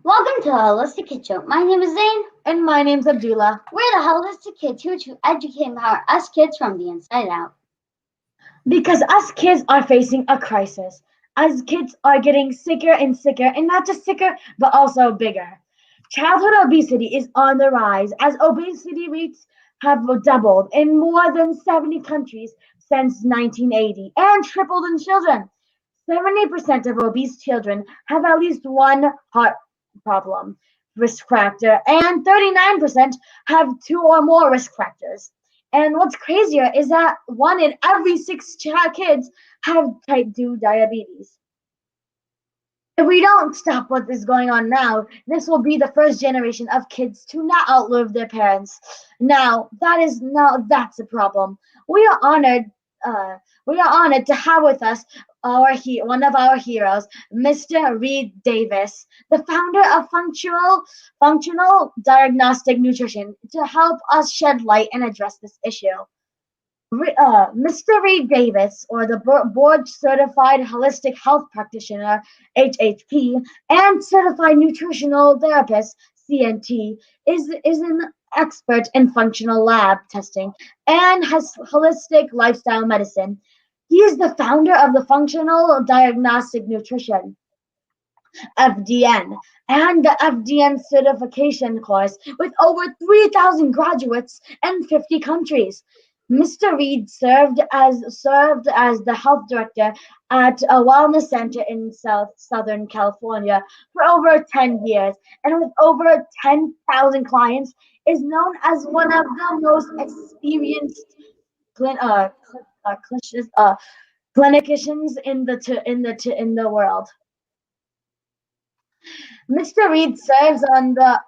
Welcome to Holistic Kid Show. My name is Zane. And my name's Abdullah. We're the Holistic Kids here to educate and empower us kids from the inside out. Because us kids are facing a crisis. Us kids are getting sicker and sicker, and not just sicker, but also bigger. Childhood obesity is on the rise as obesity rates have doubled in more than 70 countries since 1980 and tripled in children. 70% of obese children have at least one heart problem risk factor, and 39% have two or more risk factors. And what's crazier is that one in every six kids have type 2 diabetes. If we don't stop what is going on now, this will be the first generation of kids to not outlive their parents. That's a problem. We are honored. We are honored to have with us one of our heroes, Mr. Reed Davis, the founder of Functional Diagnostic Nutrition, to help us shed light and address this issue. Mr. Reed Davis, or the Board Certified Holistic Health Practitioner (HHP) and Certified Nutritional Therapist (CNT), is an expert in functional lab testing and has holistic lifestyle medicine. He is the founder of the Functional Diagnostic Nutrition (FDN) and the FDN Certification Course with over 3,000 graduates in 50 countries. Mr. Reed served as the health director at a wellness center in Southern California for over 10 years, and with over 10,000 clients, is known as one of the most experienced clinicians in the world. Mr. Reed serves on the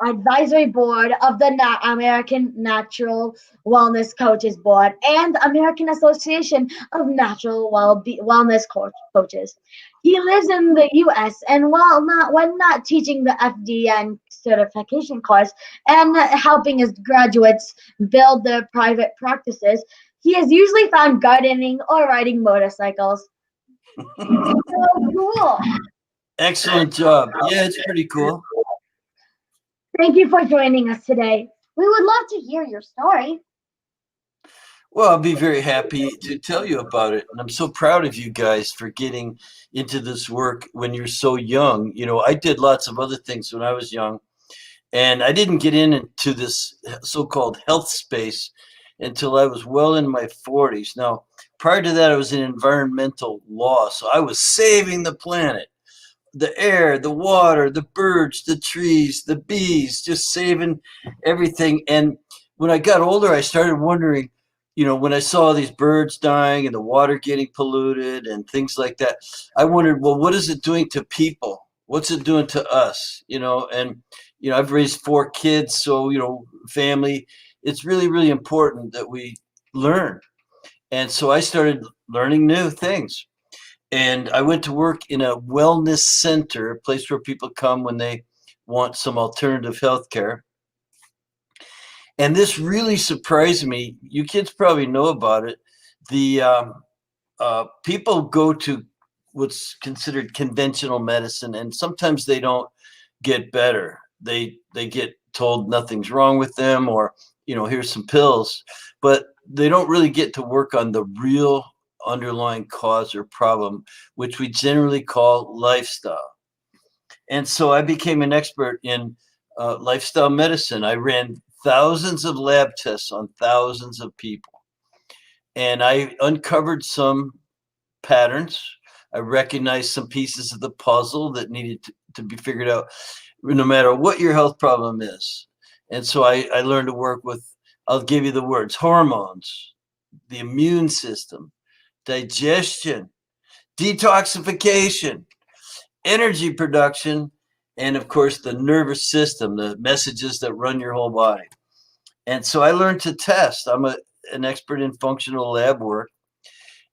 advisory board of the American Natural Wellness Coaches Board and American Association of Natural Wellness Coaches. He lives in the U.S. and when not teaching the FDN certification course and helping his graduates build their private practices, he is usually found gardening or riding motorcycles. So cool. Excellent job. Yeah, it's pretty cool. Thank you for joining us today. We would love to hear your story. Well, I'll be very happy to tell you about it. And I'm so proud of you guys for getting into this work when you're so young. You know, I did lots of other things when I was young, and I didn't get into this so-called health space until I was well in my 40s. Now, prior to that, I was in environmental law, so I was saving the planet. The air, the water, the birds, the trees, the bees, just saving everything. And when I got older, I started wondering, you know, when I saw these birds dying and the water getting polluted and things like that, I wondered, well, what is it doing to people? What's it doing to us? You know, and, you know, I've raised 4 kids, so, you know, family, it's really, really important that we learn. And so I started learning new things. And I went to work in a wellness center, a place where people come when they want some alternative health care. And this really surprised me. You kids probably know about it. The people go to what's considered conventional medicine, and sometimes they don't get better. They get told nothing's wrong with them, or, you know, here's some pills, but they don't really get to work on the real underlying cause or problem, which we generally call lifestyle. And so I became an expert in lifestyle medicine. I ran thousands of lab tests on thousands of people, and I uncovered some patterns. I recognized some pieces of the puzzle that needed to be figured out, no matter what your health problem is. And so I learned to work with, I'll give you the words: hormones, the immune system, digestion, detoxification, energy production, and of course the nervous system, the messages that run your whole body. And so I learned to test. I'm an expert in functional lab work.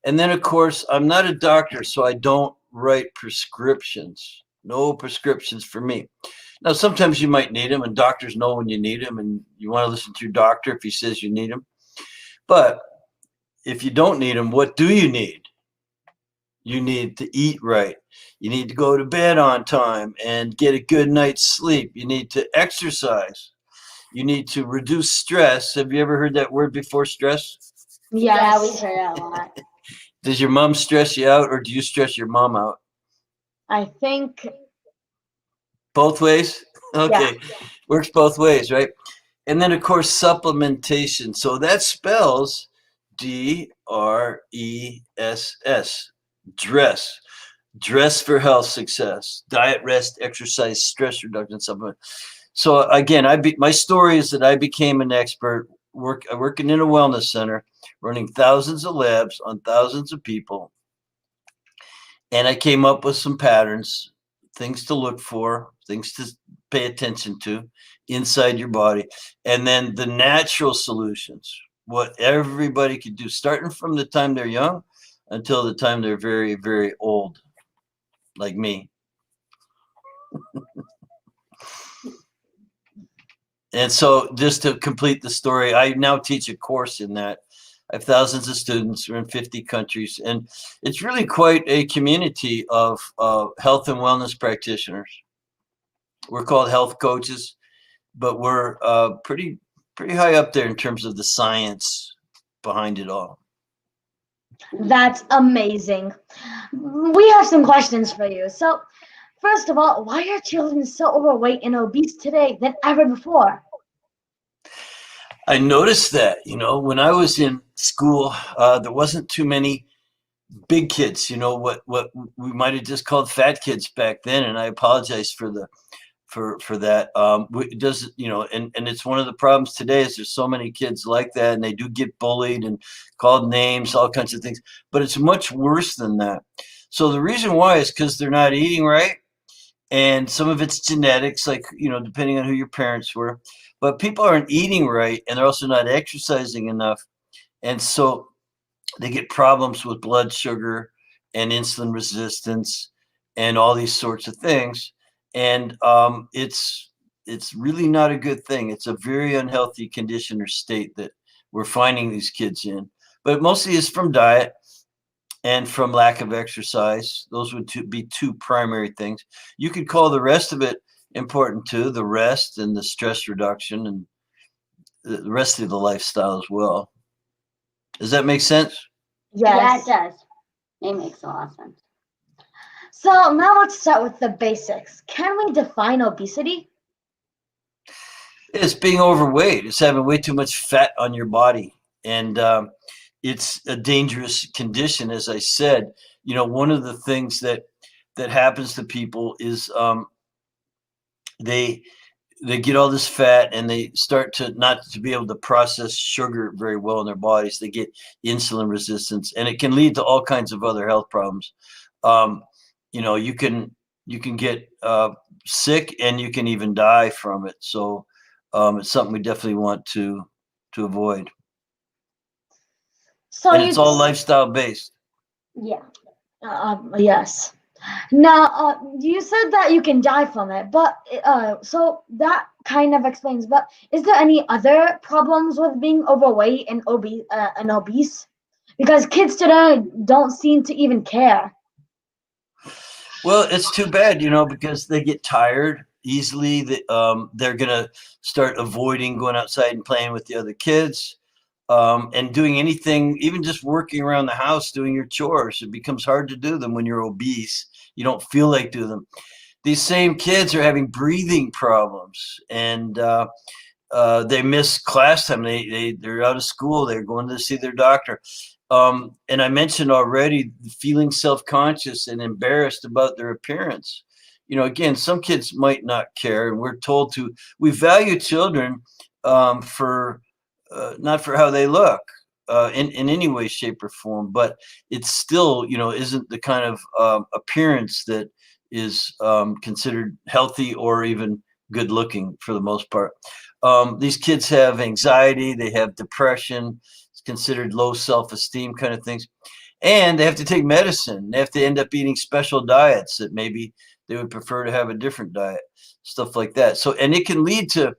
And then, of course, I'm not a doctor, so I don't write prescriptions. No prescriptions for me. Now, sometimes you might need them, and doctors know when you need them, and you want to listen to your doctor if he says you need them. But if you don't need them, what do you need? You need to eat right. You need to go to bed on time and get a good night's sleep. You need to exercise. You need to reduce stress. Have you ever heard that word before, stress? Yeah, we've Yes, heard it a lot. Does your mom stress you out, or do you stress your mom out? I think, Both ways? yeah. Okay. Works both ways, right? And then, of course, supplementation. So that spells DRESS, dress. Dress for health success. Diet, rest, exercise, stress reduction, supplement. So again, my story is that I became an expert working in a wellness center, running thousands of labs on thousands of people, and I came up with some patterns, things to look for, things to pay attention to inside your body, and then the natural solutions, what everybody could do, starting from the time they're young until the time they're very, very old, like me. And so, just to complete the story, I now teach a course in that. I have thousands of students. We're in 50 countries, and it's really quite a community of health and wellness practitioners. We're called health coaches, but we're pretty high up there in terms of the science behind it all. That's amazing. We have some questions for you. So, first of all, why are children so overweight and obese today than ever before? I noticed that, when I was in school, there wasn't too many big kids, what we might have just called fat kids back then. And I apologize for that. It does, and it's one of the problems today is there's so many kids like that, and they do get bullied and called names, all kinds of things, but it's much worse than that. So the reason why is because they're not eating right. And some of it's genetics, like, depending on who your parents were, but people aren't eating right, and they're also not exercising enough. And so they get problems with blood sugar and insulin resistance and all these sorts of things. And it's really not a good thing. It's a very unhealthy condition or state that we're finding these kids in. But mostly it's from diet and from lack of exercise. Those would be two primary things. You could call the rest of it important too, the rest and the stress reduction and the rest of the lifestyle as well. Does that make sense? Yeah, it Yes. does. It makes a lot of sense. So, now let's start with the basics. Can we define obesity? It's being overweight. It's having way too much fat on your body. And it's a dangerous condition, as I said. One of the things that happens to people is they get all this fat, and they start to not to be able to process sugar very well in their bodies. They get insulin resistance, and it can lead to all kinds of other health problems. You can get sick, and you can even die from it. So it's something we definitely want to avoid. So And it's all lifestyle based. Yeah. Yes. Now, you said that you can die from it, but so that kind of explains. But is there any other problems with being overweight and obese? Because kids today don't seem to even care. Well, it's too bad, because they get tired easily. They're gonna start avoiding going outside and playing with the other kids. And doing anything, even just working around the house, doing your chores. It becomes hard to do them when you're obese. You don't feel like doing them. These same kids are having breathing problems, and they miss class time. They're out of school. They're going to see their doctor. And I mentioned already feeling self-conscious and embarrassed about their appearance. Again, some kids might not care, and we're told we value children for not for how they look in any way, shape, or form, but it's still, isn't the kind of appearance that is considered healthy or even good looking for the most part. These kids have anxiety, they have depression, it's considered low self-esteem kind of things. And they have to take medicine. They have to end up eating special diets that maybe they would prefer to have a different diet, stuff like that. So, and it can lead to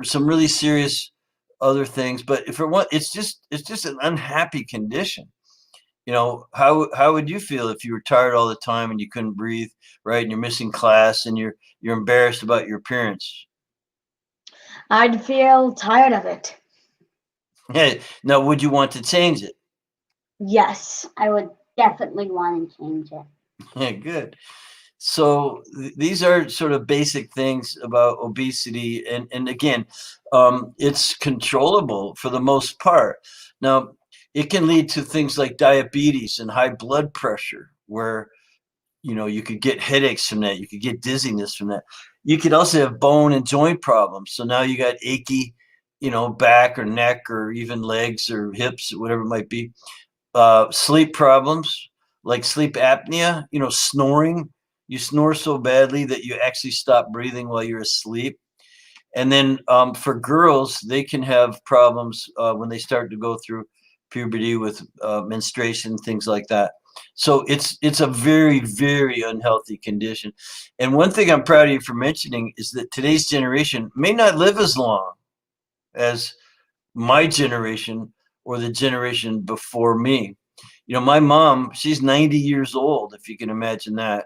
some really serious other things, but it's just an unhappy condition. how would you feel if you were tired all the time and you couldn't breathe, right? And you're missing class and you're embarrassed about your appearance. I'd feel tired of it. Hey, now would you want to change it? Yes. I would definitely want to change it. Yeah, good. So these are sort of basic things about obesity, and again, it's controllable for the most part. Now, it can lead to things like diabetes and high blood pressure, where you could get headaches from that, you could get dizziness from that. You could also have bone and joint problems. So now you got achy, back or neck or even legs or hips or whatever it might be. Sleep problems like sleep apnea, snoring. You snore so badly that you actually stop breathing while you're asleep. And then for girls, they can have problems when they start to go through puberty with menstruation, things like that. So it's a very, very unhealthy condition. And one thing I'm proud of you for mentioning is that today's generation may not live as long as my generation or the generation before me. My mom, she's 90 years old, if you can imagine that.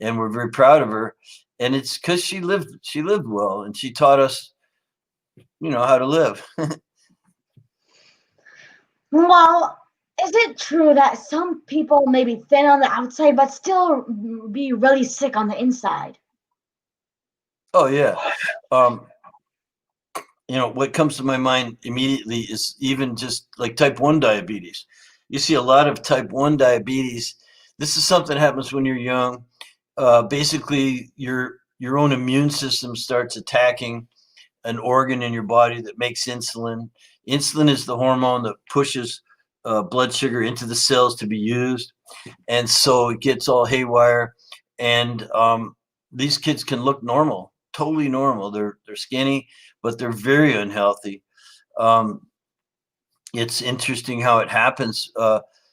And we're very proud of her. And it's because she lived well, and she taught us, how to live. Well, is it true that some people may be thin on the outside but still be really sick on the inside? Oh yeah. Um, what comes to my mind immediately is even just like type 1 diabetes. You see a lot of type 1 diabetes. This is something that happens when you're young. Basically, your own immune system starts attacking an organ in your body that makes insulin. Insulin is the hormone that pushes blood sugar into the cells to be used, and so it gets all haywire. And these kids can look normal, totally normal. They're skinny, but they're very unhealthy. Um, it's interesting how it happens.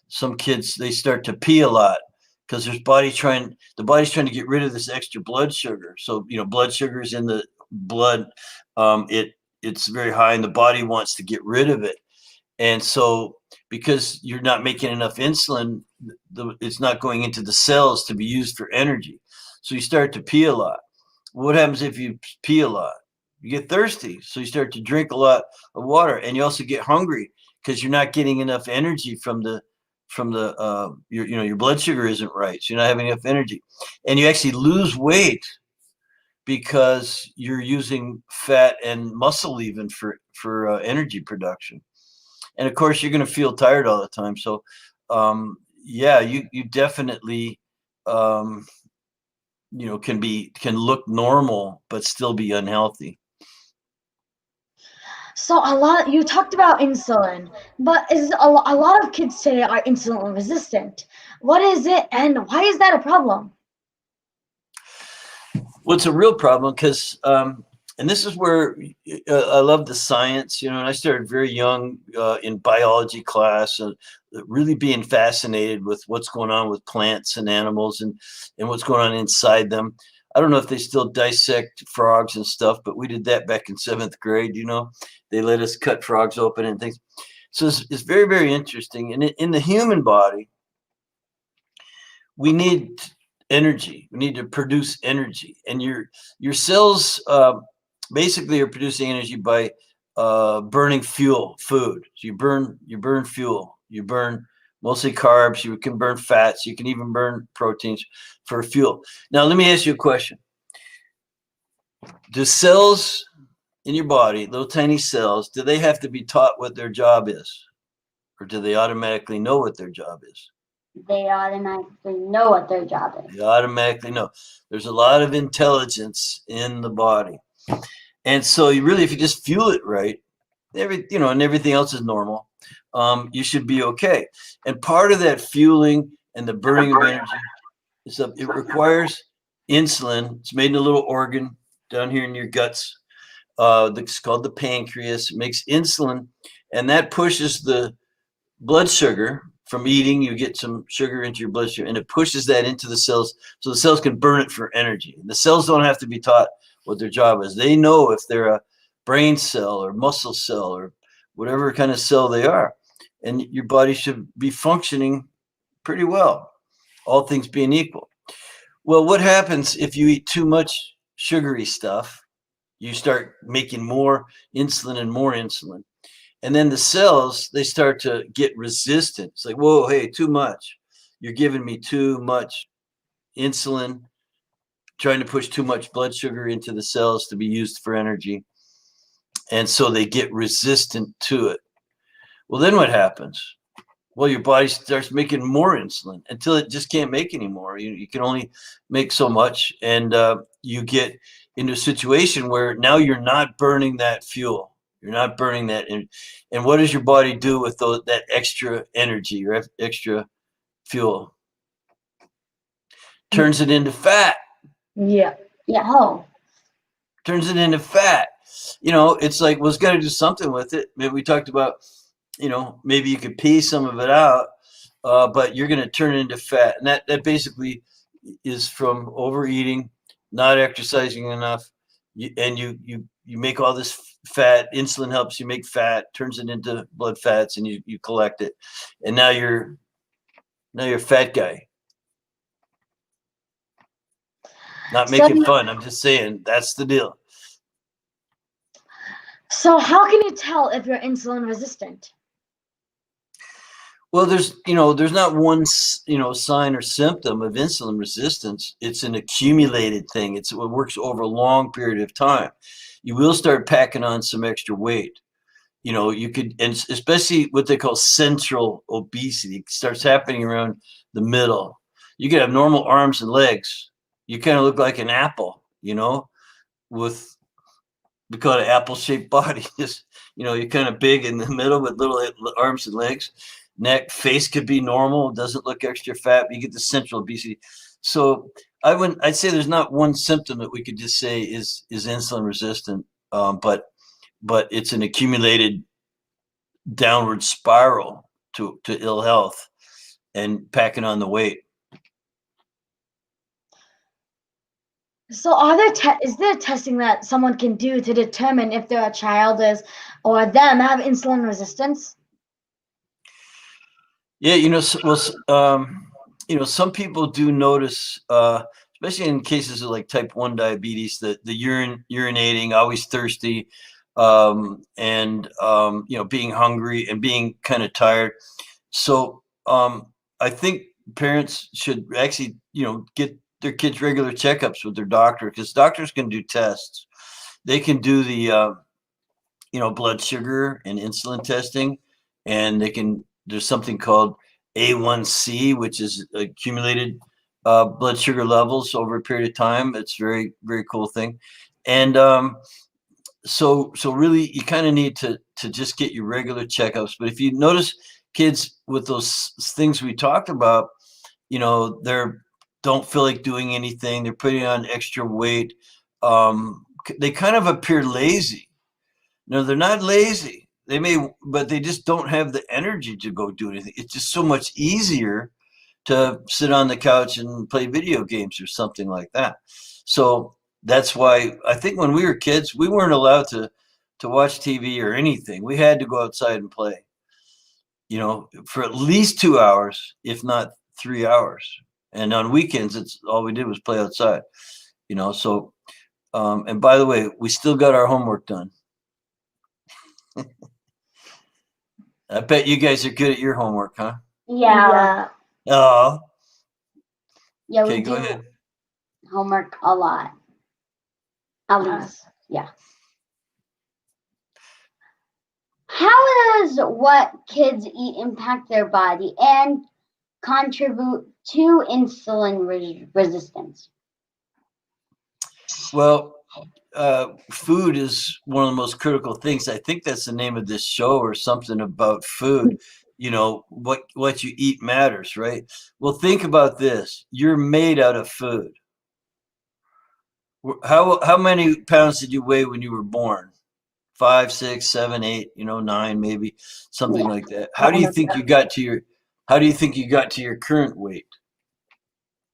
Some kids, they start to pee a lot because the body's trying to get rid of this extra blood sugar. So blood sugar is in the blood. It's very high, and the body wants to get rid of it. And so because you're not making enough insulin, it's not going into the cells to be used for energy. So you start to pee a lot. What happens if you pee a lot? You get thirsty, so you start to drink a lot of water, and you also get hungry because you're not getting enough energy from the your blood sugar isn't right, so you're not having enough energy, and you actually lose weight because you're using fat and muscle even for energy production. And of course, you're going to feel tired all the time. So, yeah, you definitely can look normal but still be unhealthy. So you talked about insulin, but a lot of kids today are insulin resistant. What is it, and why is that a problem? Well, it's a real problem because, and this is where I love the science, and I started very young in biology class, and really being fascinated with what's going on with plants and animals and what's going on inside them. I don't know if they still dissect frogs and stuff, but we did that back in 7th grade. They let us cut frogs open and things. So it's very, very interesting. And in the human body, we need energy. We need to produce energy, and your cells basically are producing energy by burning food. So you burn fuel. You burn mostly carbs. You can burn fats. You can even burn proteins for fuel. Now, let me ask you a question. Do cells in your body, little tiny cells, do they have to be taught what their job is, or do they automatically know what their job is? They automatically know what their job is. They automatically know. There's a lot of intelligence in the body. And so if you just fuel it right, and everything else is normal, you should be okay. And part of that fueling and the burning of energy is that it requires insulin. It's made in a little organ down here in your guts. It's called the pancreas. It makes insulin, and that pushes the blood sugar from eating. You get some sugar into your blood sugar, and it pushes that into the cells so the cells can burn it for energy. And the cells don't have to be taught what their job is. They know if they're a brain cell or muscle cell or whatever kind of cell they are. And your body should be functioning pretty well, all things being equal. Well, what happens if you eat too much sugary stuff? You start making more insulin and more insulin. And then the cells, they start to get resistant. It's like, whoa, hey, too much. You're giving me too much insulin, trying to push too much blood sugar into the cells to be used for energy. And so they get resistant to it. Well, then what happens? Well, your body starts making more insulin until it just can't make anymore. You can only make so much. And you get into a situation where now you're not burning that fuel. You're not burning that. And what does your body do with that extra energy or extra fuel? Turns it into fat. Yeah. Yeah. Oh. Turns it into fat. It's like, well, it's got to do something with it. Maybe we talked about, maybe you could pee some of it out, but you're going to turn it into fat. And that basically is from overeating, not exercising enough. You make all this fat. Insulin helps you make fat, turns it into blood fats, and you collect it. And now you're a fat guy. Not making fun. I'm just saying that's the deal. So how can you tell if you're insulin resistant? Well, there's not one, sign or symptom of insulin resistance. It's an accumulated thing. It works over a long period of time. You will start packing on some extra weight. You could, and especially what they call central obesity, it starts happening around the middle. You could have normal arms and legs. You kind of look like an apple, with, we call it an apple-shaped body. Just, you're kind of big in the middle with little arms and legs. Neck, face could be normal, doesn't look extra fat, but you get the central obesity. So I'd say there's not one symptom that we could just say is insulin resistant, but it's an accumulated downward spiral to ill health and packing on the weight. So is there testing that someone can do to determine if their child is or them have insulin resistance? Yeah, some people do notice, especially in cases of like type 1 diabetes, the urinating, always thirsty, and being hungry and being kind of tired. So I think parents should actually, get their kids regular checkups with their doctor, because doctors can do tests. They can do the blood sugar and insulin testing, and there's something called A1C, which is accumulated blood sugar levels over a period of time. It's very, very cool thing. And so really you kind of need to just get your regular checkups. But if you notice kids with those things we talked about, they're don't feel like doing anything, they're putting on extra weight, they kind of appear lazy. No, they're not lazy. They may, but they just don't have the energy to go do anything. It's just so much easier to sit on the couch and play video games or something like that. So that's why I think when we were kids, we weren't allowed to watch TV or anything. We had to go outside and play, for at least 2 hours, if not 3 hours. And on weekends, it's all we did was play outside, so, and by the way, we still got our homework done. I bet you guys are good at your homework, huh? Yeah. Oh. Yeah, Okay, we go do ahead. homework a lot. At least, yeah. How does what kids eat impact their body and contribute to insulin resistance? Well, food is one of the most critical things. I think that's the name of this show, or something about food. What you eat matters, right? Well, think about this. You're made out of food. How many pounds did you weigh when you were born? 5, 6, 7, 8, 9, maybe something Yeah. like that. How do you think you got to your current weight?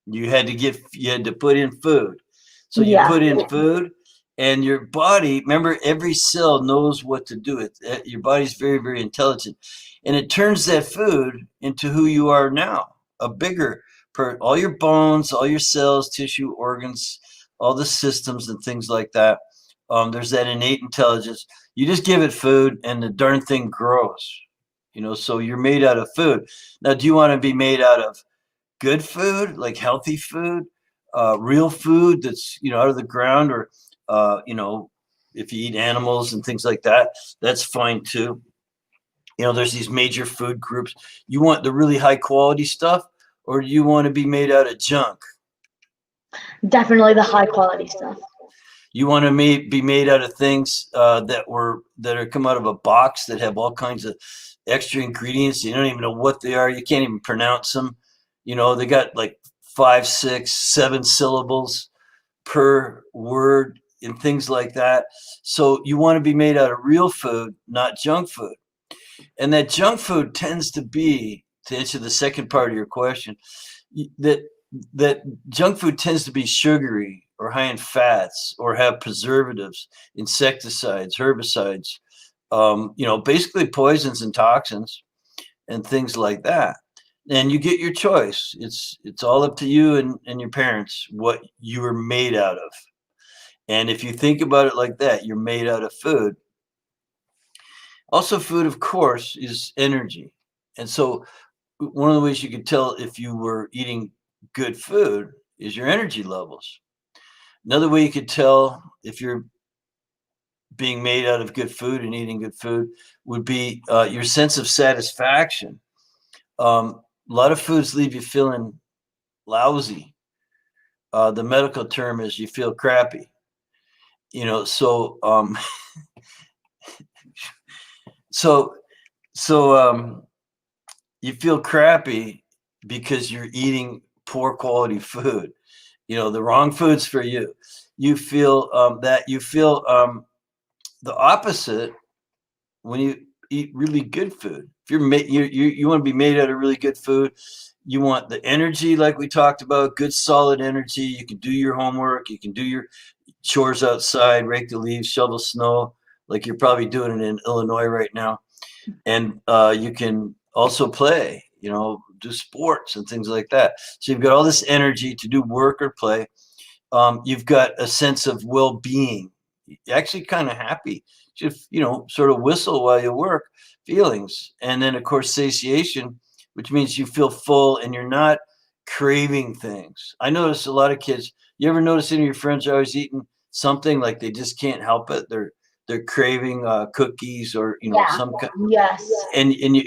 You had to put in food. So you put in food, and your body, remember, every cell knows what to do. Your body's very, very intelligent, and it turns that food into who you are now. a bigger all your bones, all your cells, tissue, organs, all the systems and things like that. There's that innate intelligence. You just give it food and the darn thing grows. So you're made out of food. Now, do you want to be made out of good food, like healthy food, real food that's out of the ground, or if you eat animals and things like that, that's fine too. There's these major food groups. You want the really high quality stuff, or do you want to be made out of junk? Definitely the high quality stuff. You want to be made out of things that are come out of a box that have all kinds of extra ingredients. You don't even know what they are. You can't even pronounce them. They got like 5, 6, 7 syllables per word and things like that. So you want to be made out of real food, not junk food. And that junk food tends to be, to answer the second part of your question, that junk food tends to be sugary or high in fats or have preservatives, insecticides, herbicides, basically poisons and toxins and things like that. And you get your choice. It's all up to you and your parents what you are made out of. And if you think about it like that, you're made out of food. Also, food, of course, is energy. And so one of the ways you could tell if you were eating good food is your energy levels. Another way you could tell if you're being made out of good food and eating good food would be your sense of satisfaction. A lot of foods leave you feeling lousy. The medical term is you feel crappy. So you feel crappy because you're eating poor quality food. The wrong foods for you. You feel the opposite when you eat really good food. If you want to be made out of really good food, you want the energy like we talked about, good solid energy. You can do your homework, you can do your chores outside, rake the leaves, shovel snow, like you're probably doing it in Illinois right now. And you can also play, do sports and things like that. So you've got all this energy to do work or play. You've got a sense of well-being. You're actually kind of happy. Just, sort of whistle while you work, feelings. And then, of course, satiation, which means you feel full and you're not craving things. I notice a lot of kids, you ever notice any of your friends are always eating something like they just can't help it? They're craving cookies or some kind. Yes.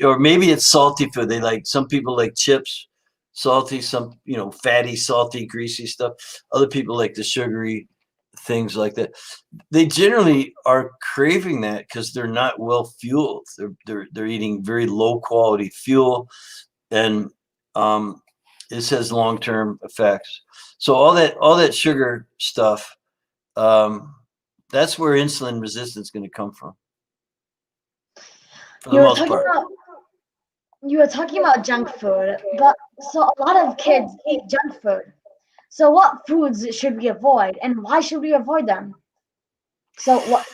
Or maybe it's salty food. Some people like chips, salty, some fatty, salty, greasy stuff. Other people like the sugary things like that. They generally are craving that because they're not well fueled. They're eating very low quality fuel, and this has long-term effects. So all that sugar stuff. That's where insulin resistance is going to come from. For the most part. You were talking about junk food, but so a lot of kids eat junk food. So what foods should we avoid, and why should we avoid them? So what?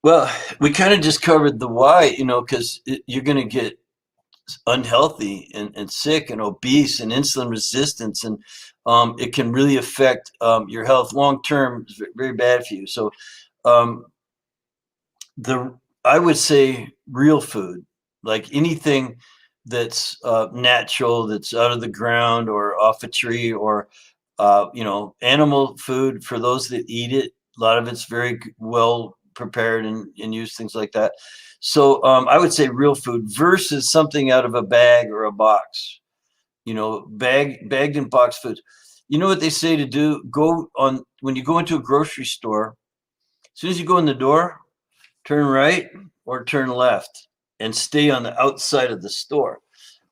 Well, we kind of just covered the why, because you're going to get unhealthy and sick and obese and insulin resistance, and it can really affect your health long term. It's very bad for you. So I would say real food, like anything that's natural, that's out of the ground or off a tree, or animal food for those that eat it. A lot of it's very well prepared and used, things like that. So I would say real food versus something out of a bag or a box. Bagged and boxed foods. You know what they say to do? When you go into a grocery store, as soon as you go in the door, turn right or turn left and stay on the outside of the store.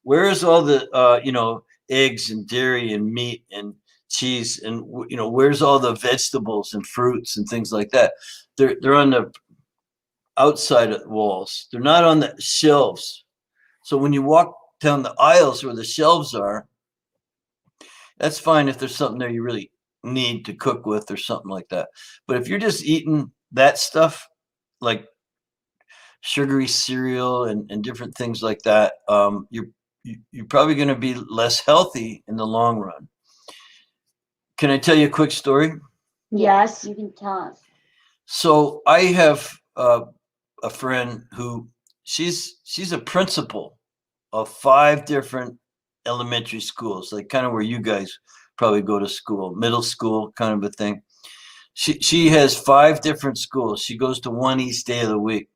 Where's all the eggs and dairy and meat and cheese, and where's all the vegetables and fruits and things like that? They're on the outside of the walls. They're not on the shelves. So when you walk down the aisles where the shelves are, that's fine if there's something there you really need to cook with or something like that. But if you're just eating that stuff, like sugary cereal and different things like that, you're probably going to be less healthy in the long run. Can I tell you a quick story? Yes. You can tell us. So I have a friend who she's a principal of 5 different elementary schools, like kind of where you guys probably go to school, middle school kind of a thing. She has 5 different schools. She goes to one each day of the week.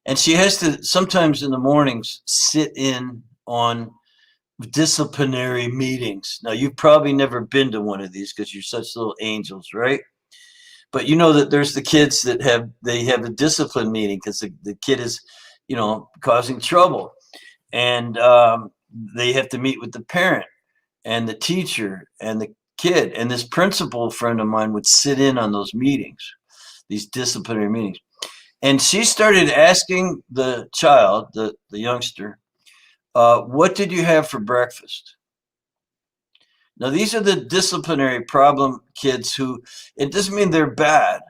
And she has to sometimes in the mornings sit in on disciplinary meetings. Now, you've probably never been to one of these because you're such little angels, right? But you know that there's the kids that have a discipline meeting because the kid is, causing trouble. And they have to meet with the parent and the teacher and the kid. And this principal friend of mine would sit in on those meetings, these disciplinary meetings. And she started asking the child, the youngster, what did you have for breakfast? Now, these are the disciplinary problem kids who, it doesn't mean they're bad.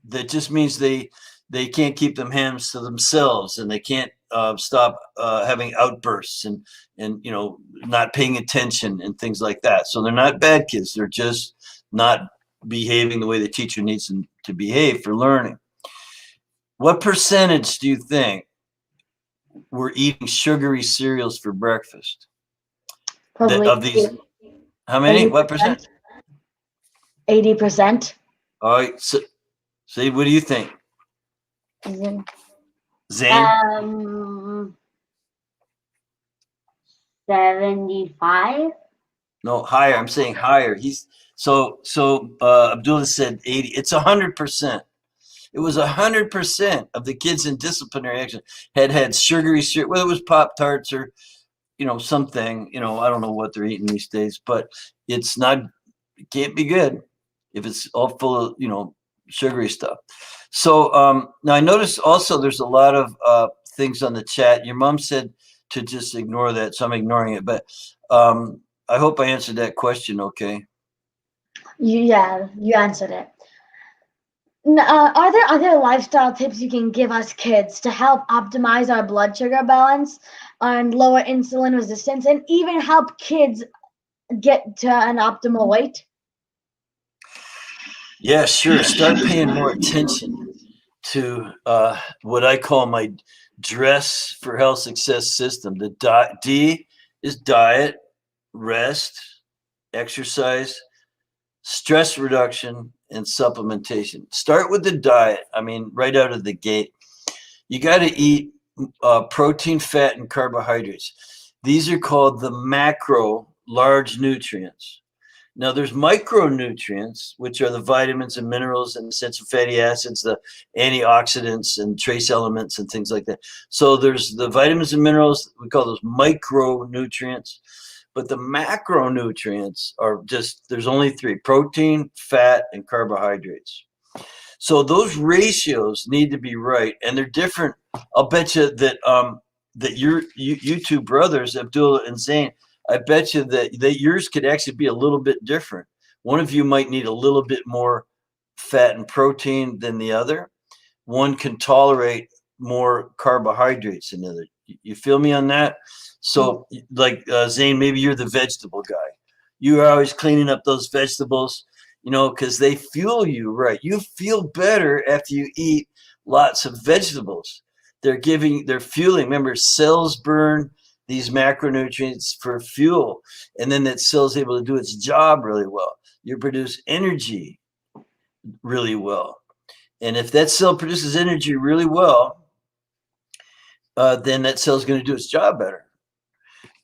That just means they can't keep their hands to themselves and they can't stop having outbursts and not paying attention and things like that. So they're not bad kids. They're just not behaving the way the teacher needs them to behave for learning. What percentage do you think were eating sugary cereals for breakfast? Probably Of these, how many? 80%. What percent? 80%. All right. So, what do you think, Isn't- Zane? 75. No, higher. I'm saying higher. Abdullah said 80. It's 100%. It was 100% of the kids in disciplinary action had sugary cereal, whether it was Pop-Tarts or, something, I don't know what they're eating these days, but it can't be good if it's all full of, sugary stuff. So now I noticed also there's a lot of things on the chat. Your mom said to just ignore that, so I'm ignoring it. But I hope I answered that question okay. You answered it. Are there other lifestyle tips you can give us kids to help optimize our blood sugar balance and lower insulin resistance and even help kids get to an optimal weight? Yeah, sure. Start paying more attention to what I call my dress for health success system. The D is diet, rest, exercise, stress reduction, and supplementation. Start with the diet. I mean, right out of the gate, you got to eat protein, fat, and carbohydrates. These are called the macro large nutrients. Now, there's micronutrients, which are the vitamins and minerals and essential fatty acids, the antioxidants and trace elements and things like that. So there's the vitamins and minerals, we call those micronutrients. But the macronutrients are there's only 3: protein, fat, and carbohydrates. So those ratios need to be right, and they're different. I'll bet you that you two brothers, Abdullah and Zane, I bet you that yours could actually be a little bit different. One of you might need a little bit more fat and protein than the other. One can tolerate more carbohydrates than the other. You feel me on that? So, like Zane, maybe you're the vegetable guy. You are always cleaning up those vegetables, because they fuel you, right? You feel better after you eat lots of vegetables. They're fueling. Remember, cells burn these macronutrients for fuel, and then that cell's able to do its job really well. You produce energy really well. And if that cell produces energy really well, then that cell's going to do its job better.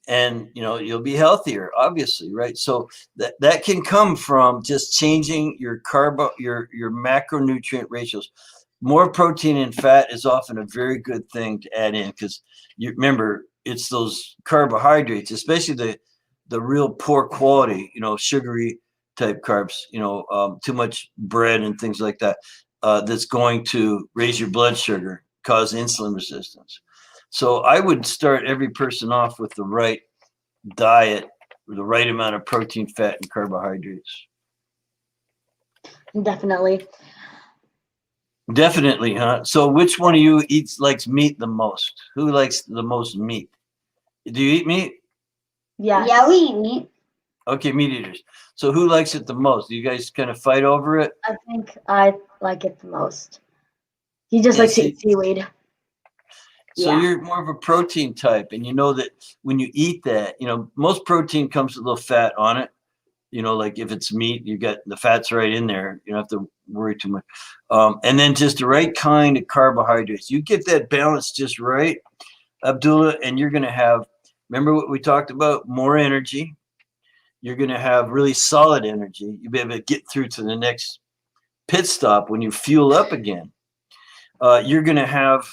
And you'll be healthier, obviously, right? So that can come from just changing your macronutrient ratios. More protein and fat is often a very good thing to add in because you remember it's those carbohydrates, especially the real poor quality, sugary type carbs, too much bread and things like that, that's going to raise your blood sugar, cause insulin resistance. So I would start every person off with the right diet, with the right amount of protein, fat, and carbohydrates. Definitely. Definitely, huh? So which one of you likes meat the most? Who likes the most meat? Do you eat meat? Yes. Yeah, we eat meat. Okay, meat eaters. So who likes it the most? Do you guys kind of fight over it? I think I like it the most. He just Yeah, likes to see, eat seaweed. so Yeah. you're more of a protein type, and you know that when you eat that, most protein comes with a little fat on it. Like if it's meat, you got the fat's right in there. You don't have to worry too much. And then just the right kind of carbohydrates. You get that balance just right, Abdullah, and you're going to have, remember what we talked about? More energy. You're going to have really solid energy. You'll be able to get through to the next pit stop when you fuel up again. You're going to have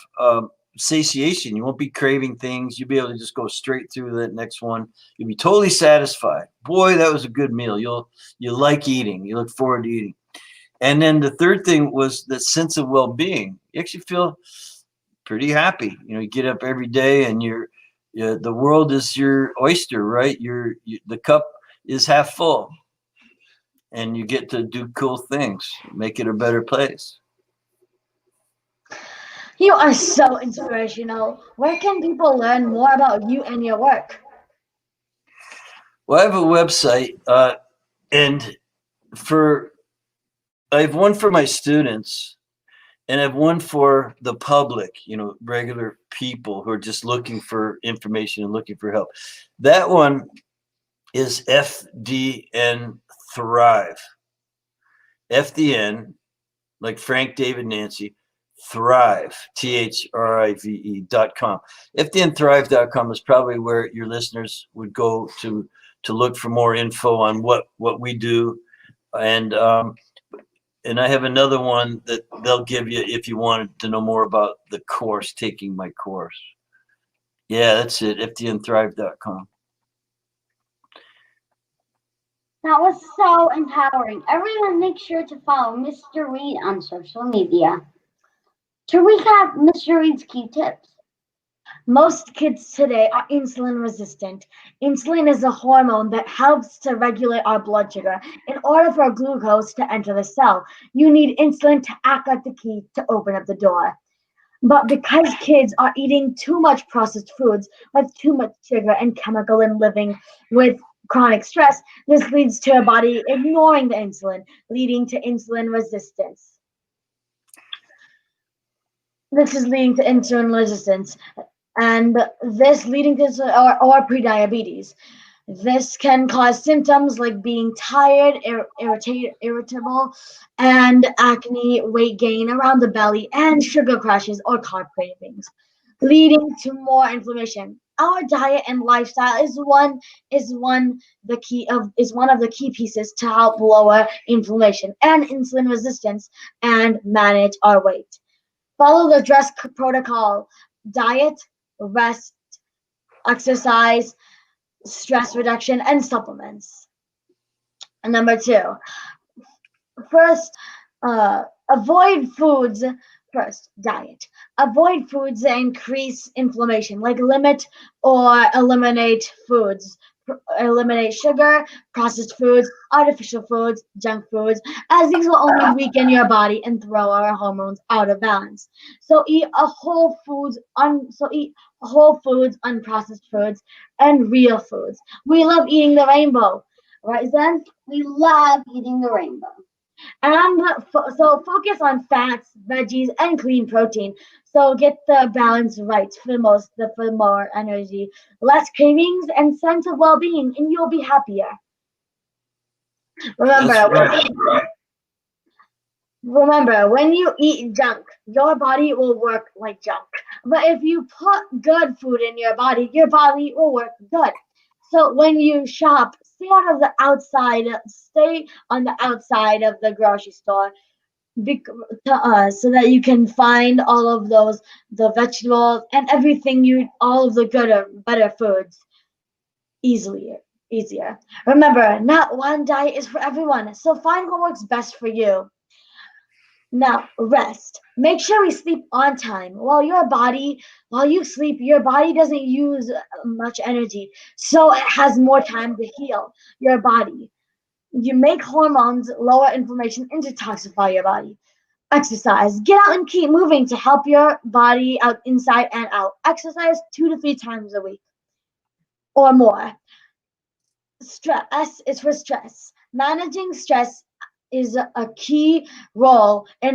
satiation. You won't be craving things. You'll be able to just go straight through that next one. You'll be totally satisfied. Boy, that was a good meal. You like eating. You look forward to eating. And then the third thing was the sense of well-being. You actually feel pretty happy. You get up every day and the world is your oyster, right? The cup is half full, and you get to do cool things, make it a better place. You are so inspirational. Where can people learn more about you and your work? Well, I have a website, and I have one for my students, and I have one for the public, regular people who are just looking for information and looking for help. That one is FDN Thrive. FDN, like Frank, David, Nancy, Thrive, THRIVE.com. FDNthrive.com is probably where your listeners would go to look for more info on what we do. And I have another one that they'll give you if you wanted to know more about the course, taking my course. Yeah, that's it, FDNthrive.com. That was so empowering. Everyone make sure to follow Mr. Reed on social media. To recap Mr. Reed's key tips. Most kids today are insulin resistant. Insulin is a hormone that helps to regulate our blood sugar. In order for glucose to enter the cell, you need insulin to act like the key to open up the door. But because kids are eating too much processed foods with too much sugar and chemical and living with chronic stress, this leads to a body ignoring the insulin, leading to insulin resistance. This is leading to insulin resistance, and this leading to or prediabetes. This can cause symptoms like being tired, irritable, and acne, weight gain around the belly, and sugar crashes or carb cravings, leading to more inflammation. Our diet and lifestyle is one of the key pieces to help lower inflammation and insulin resistance and manage our weight. Follow the DRESS protocol: diet, rest, exercise, stress reduction, and supplements. And number 2, first, avoid foods. First, diet. Avoid foods that increase inflammation, like limit or eliminate foods. Eliminate sugar, processed foods, artificial foods, junk foods, as these will only weaken your body and throw our hormones out of balance. So eat whole foods, unprocessed foods, and real foods. We love eating the rainbow, right, Zen? We love eating the rainbow. And so focus on fats, veggies, and clean protein. So get the balance right for more energy, less cravings, and sense of well-being, and you'll be happier. Remember, when you eat junk, your body will work like junk. But if you put good food in your body will work good. So when you shop, stay on the outside of the grocery store, so that you can find all of the vegetables and all of the better foods easier. Remember, not one diet is for everyone, so find what works best for you. Now, rest. Make sure we sleep on time. While you sleep, your body doesn't use much energy, so it has more time to heal your body. You make hormones, lower inflammation, and detoxify your body. Exercise. Get out and keep moving to help your body out inside and out. Exercise 2 to 3 times a week. or more. Stress is for stress. Managing stress is a key role to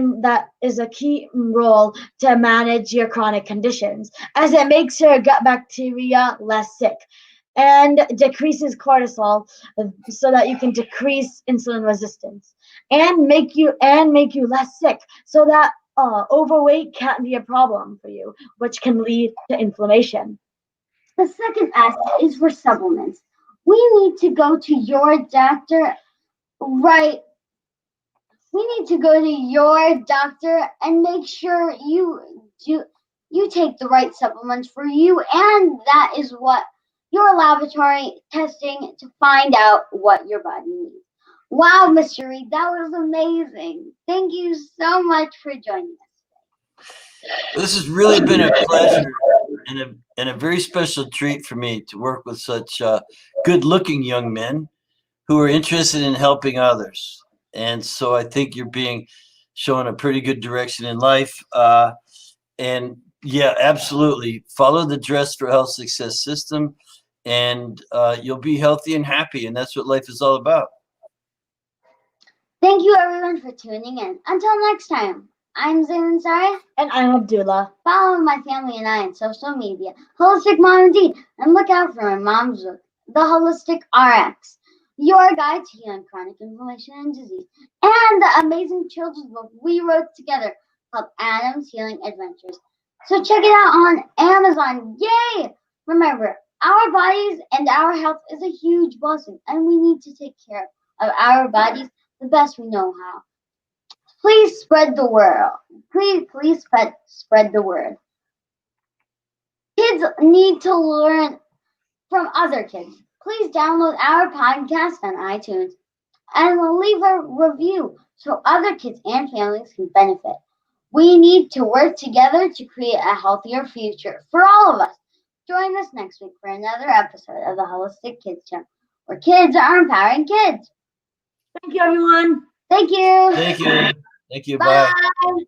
manage your chronic conditions, as it makes your gut bacteria less sick and decreases cortisol, so that you can decrease insulin resistance and make you less sick, so that overweight can't be a problem for you, which can lead to inflammation. The second S is for supplements. We need to go to your doctor, right? We need to go to your doctor and make sure you take the right supplements for you, and that is what your laboratory testing to find out what your body needs. Wow, Mr. Reed, that was amazing. Thank you so much for joining us. This has really been a pleasure and a very special treat for me to work with such good-looking young men who are interested in helping others. And so I think you're being shown a pretty good direction in life. And yeah, absolutely. Follow the Dress for Health Success system, and you'll be healthy and happy. And that's what life is all about. Thank you, everyone, for tuning in. Until next time, I'm Zain Ansari. And I'm Abdullah. Follow my family and I on social media, Holistic Mom Indeed, and look out for my mom's book, The Holistic RX, your guide to healing chronic inflammation and disease, and the amazing children's book we wrote together called Adam's Healing Adventures. So check it out on Amazon. Yay! Remember, our bodies and our health is a huge blessing, and we need to take care of our bodies the best we know how. Please spread the word. Please spread the word. Kids need to learn from other kids. Please download our podcast on iTunes and leave a review so other kids and families can benefit. We need to work together to create a healthier future for all of us. Join us next week for another episode of the Holistic Kids Show, where kids are empowering kids. Thank you, everyone. Thank you. Thank you. Thank you. Bye. Bye.